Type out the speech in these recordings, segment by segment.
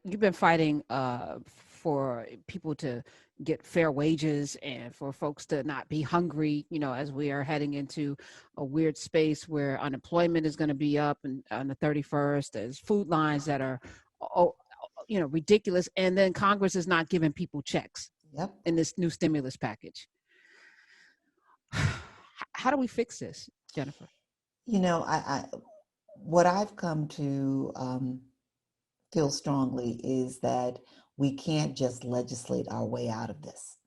you've been fighting for people to get fair wages and for folks to not be hungry, as we are heading into a weird space where unemployment is going to be up and on the 31st. There's food lines that are oh, ridiculous, and then Congress is not giving people checks Yep. in this new stimulus package. How do we fix this, Jennifer? What I've come to feel strongly is that we can't just legislate our way out of this.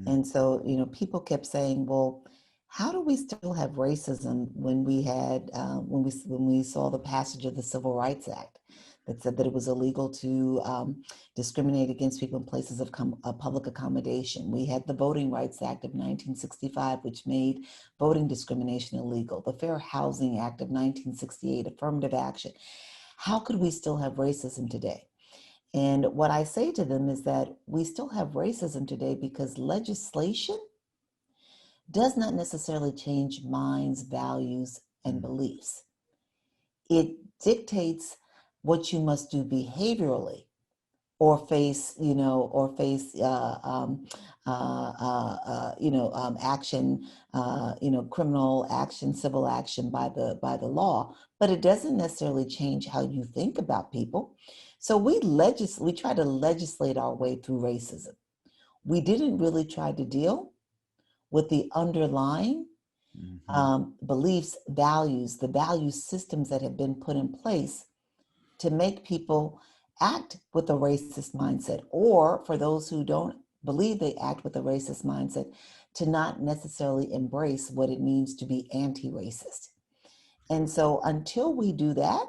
And so, people kept saying, well, how do we still have racism when we had when we saw the passage of the Civil Rights Act that said that it was illegal to discriminate against people in places of public accommodation? We had the Voting Rights Act of 1965, which made voting discrimination illegal. The Fair Housing Act of 1968, affirmative action. How could we still have racism today? And what I say to them is that we still have racism today because legislation does not necessarily change minds, values, and beliefs. It dictates what you must do behaviorally, or face action, criminal action, civil action by the law. But it doesn't necessarily change how you think about people. So we try to legislate our way through racism. We didn't really try to deal with the underlying beliefs, values, the value systems that have been put in place to make people act with a racist mindset, or for those who don't believe they act with a racist mindset, to not necessarily embrace what it means to be anti-racist. And so until we do that,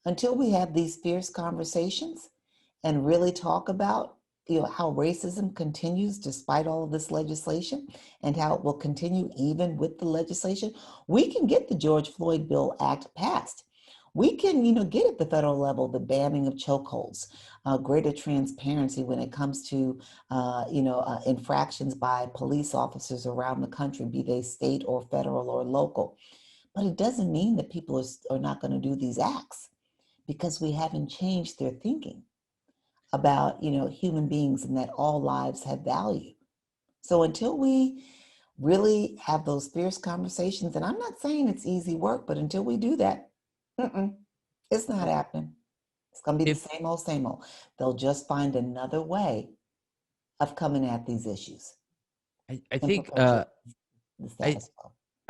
until we have these fierce conversations and really talk about how racism continues despite all of this legislation and how it will continue even with the legislation, we can get the George Floyd Bill Act passed. We can, get at the federal level the banning of chokeholds, greater transparency when it comes to, infractions by police officers around the country, be they state or federal or local. But it doesn't mean that people are not going to do these acts, because we haven't changed their thinking about, human beings and that all lives have value. So until we really have those fierce conversations, and I'm not saying it's easy work, but until we do that, it's not happening. It's going to be the same old. They'll just find another way of coming at these issues. I think I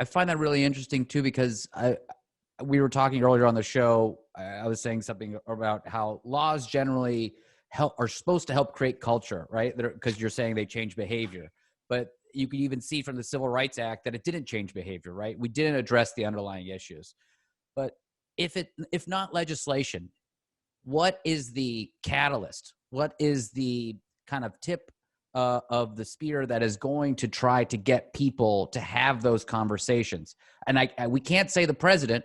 find that really interesting too, because we were talking earlier on the show. I was saying something about how laws generally are supposed to help create culture, right? Because you're saying they change behavior, but you can even see from the Civil Rights Act that it didn't change behavior, right? We didn't address the underlying issues. But if not legislation, what is the catalyst? What is the kind of tip of the spear that is going to try to get people to have those conversations? And we can't say the president,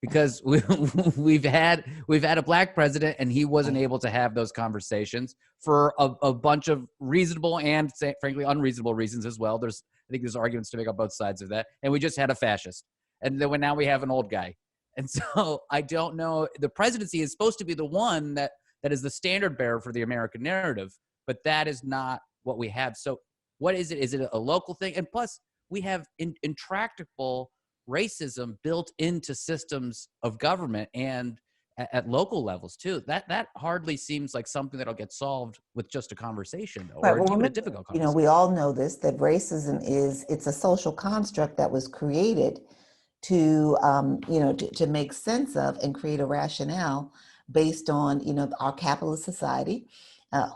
because we've had a black president and he wasn't able to have those conversations for a bunch of reasonable and frankly unreasonable reasons as well. I think there's arguments to make on both sides of that. And we just had a fascist, and then now we have an old guy. And so I don't know. The presidency is supposed to be the one that is the standard bearer for the American narrative, but that is not what we have. So what is it? Is it a local thing? And plus, we have intractable racism built into systems of government and at local levels too. That hardly seems like something that'll get solved with just a conversation, though, or even a difficult conversation. We all know this, that racism it's a social construct that was created to make sense of and create a rationale based on, our capitalist society,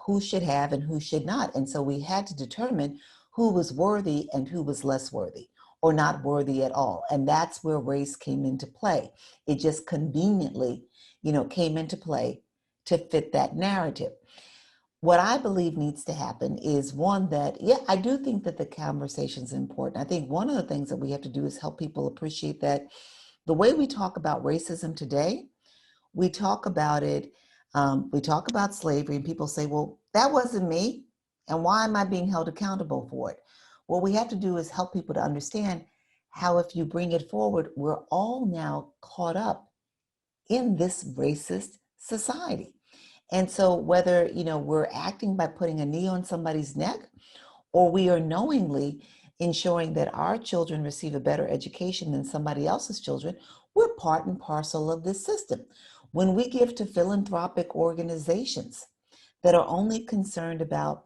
who should have and who should not. And so we had to determine who was worthy and who was less worthy or not worthy at all. And that's where race came into play. It just conveniently, came into play to fit that narrative. What I believe needs to happen is I do think that the conversation is important. I think one of the things that we have to do is help people appreciate that the way we talk about racism today, we talk about it, we talk about slavery, and people say, well, that wasn't me, and why am I being held accountable for it? What we have to do is help people to understand how, if you bring it forward, we're all now caught up in this racist society. And so whether, we're acting by putting a knee on somebody's neck, or we are knowingly ensuring that our children receive a better education than somebody else's children, we're part and parcel of this system. When we give to philanthropic organizations that are only concerned about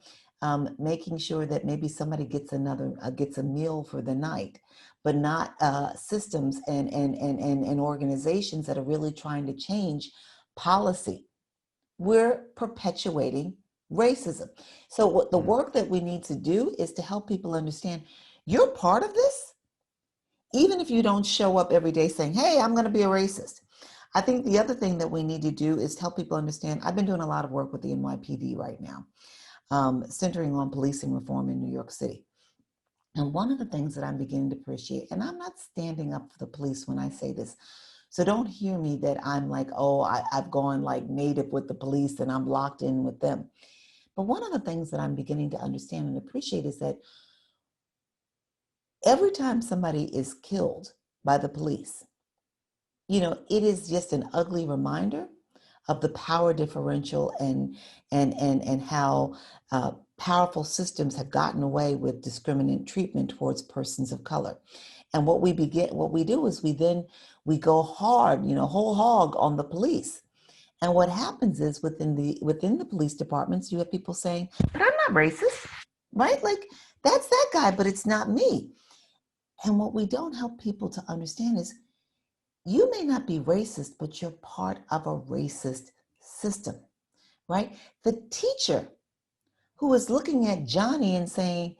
making sure that maybe somebody gets a meal for the night, but not systems and organizations that are really trying to change policy, we're perpetuating racism. So what the work that we need to do is to help people understand you're part of this, even if you don't show up every day saying, hey, I'm going to be a racist. I think the other thing that we need to do is help people understand. I've been doing a lot of work with the NYPD right now, centering on policing reform in New York City. And one of the things that I'm beginning to appreciate, and I'm not standing up for the police when I say this, so don't hear me that I'm like, oh, I've gone like native with the police and I'm locked in with them. But one of the things that I'm beginning to understand and appreciate is that every time somebody is killed by the police, it is just an ugly reminder of the power differential and how powerful systems have gotten away with discriminant treatment towards persons of color. And what we do is we go hard, whole hog on the police. And what happens is within the police departments, you have people saying, but I'm not racist, right? Like that's that guy, but it's not me. And what we don't help people to understand is you may not be racist, but you're part of a racist system, right? The teacher who is looking at Johnny and saying,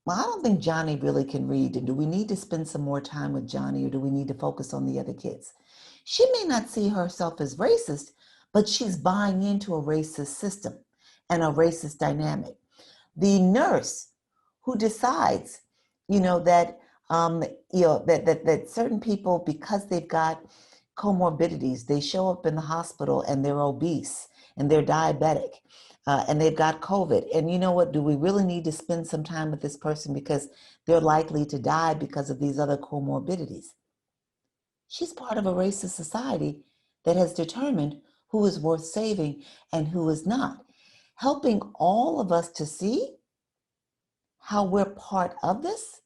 well, I don't think Johnny really can read. And do we need to spend some more time with Johnny, or do we need to focus on the other kids? She may not see herself as racist, but she's buying into a racist system and a racist dynamic. The nurse who decides, that that certain people, because they've got comorbidities, they show up in the hospital and they're obese and they're diabetic. And they've got COVID. And you know what? Do we really need to spend some time with this person because they're likely to die because of these other comorbidities? She's part of a racist society that has determined who is worth saving and who is not. Helping all of us to see how we're part of this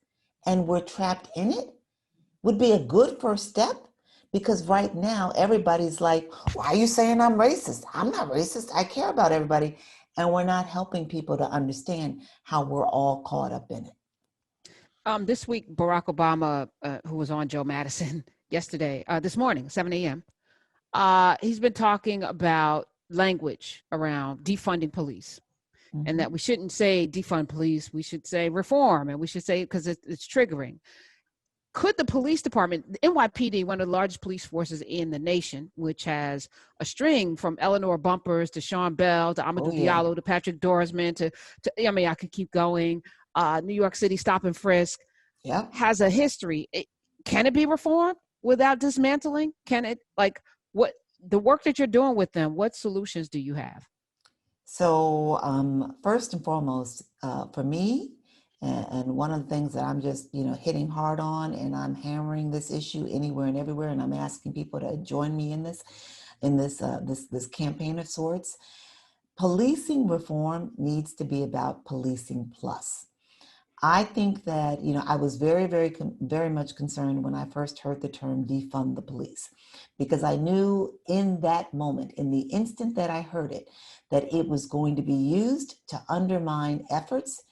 and we're trapped in it would be a good first step. Because right now, everybody's like, why are you saying I'm racist? I'm not racist. I care about everybody. And we're not helping people to understand how we're all caught up in it. This week, Barack Obama, who was on Joe Madison this morning, 7 a.m., he's been talking about language around defunding police. And that we shouldn't say defund police. We should say reform. And we should say, because it's triggering. Could the police department, the NYPD, one of the largest police forces in the nation, which has a string from Eleanor Bumpers to Sean Bell to Amadou Diallo to Patrick Dorsman to I could keep going. New York City Stop and Frisk has a history. Can it be reformed without dismantling? Can it, what the work that you're doing with them, what solutions do you have? So first and foremost, for me, and one of the things that I'm just, hitting hard on, and I'm hammering this issue anywhere and everywhere, and I'm asking people to join me in this campaign of sorts. Policing reform needs to be about policing plus. I think that, I was very, very, very much concerned when I first heard the term defund the police, because I knew in that moment, in the instant that I heard it, that it was going to be used to undermine efforts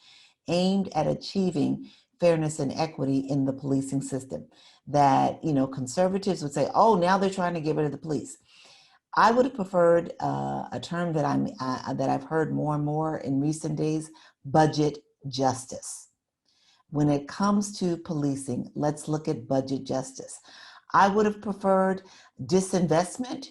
aimed at achieving fairness and equity in the policing system. That, conservatives would say, oh, now they're trying to get rid of the police. I would have preferred a term that I've heard more and more in recent days: budget justice. When it comes to policing, let's look at budget justice. I would have preferred disinvestment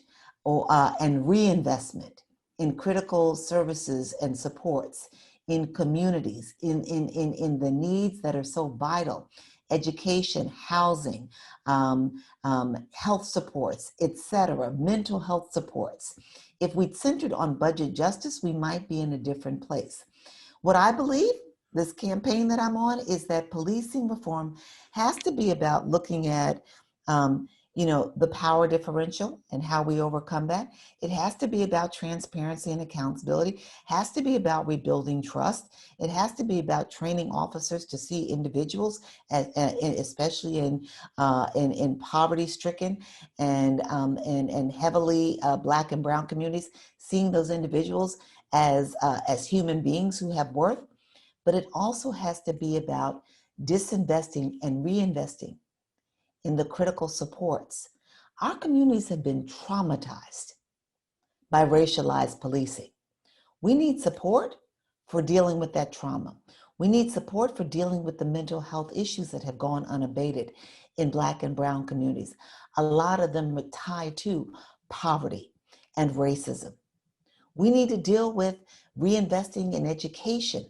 and reinvestment in critical services and supports in communities, in the needs that are so vital: education, housing, health supports, etc., mental health supports. If we'd centered on budget justice, we might be in a different place. What I believe, this campaign that I'm on, is that policing reform has to be about looking at the power differential and how we overcome that. It has to be about transparency and accountability. It has to be about rebuilding trust. It has to be about training officers to see individuals, especially in poverty-stricken and heavily Black and Brown communities, seeing those individuals as human beings who have worth. But it also has to be about disinvesting and reinvesting in the critical supports. Our communities have been traumatized by racialized policing. We need support for dealing with that trauma. We need support for dealing with the mental health issues that have gone unabated in Black and Brown communities. A lot of them are tied to poverty and racism. We need to deal with reinvesting in education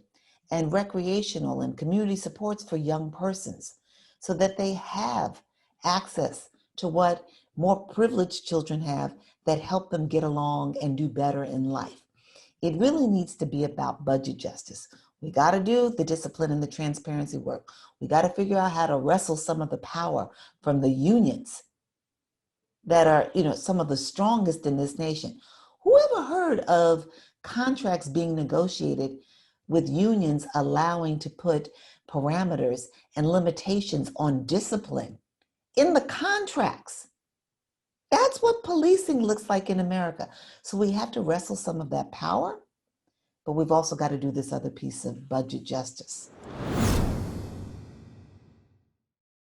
and recreational and community supports for young persons so that they have access to what more privileged children have that help them get along and do better in life. It really needs to be about budget justice. We got to do the discipline and the transparency work. We got to figure out how to wrestle some of the power from the unions that are, some of the strongest in this nation. Who ever heard of contracts being negotiated with unions allowing to put parameters and limitations on discipline in the contracts? That's what policing looks like in America. So we have to wrestle some of that power, but we've also got to do this other piece of budget justice.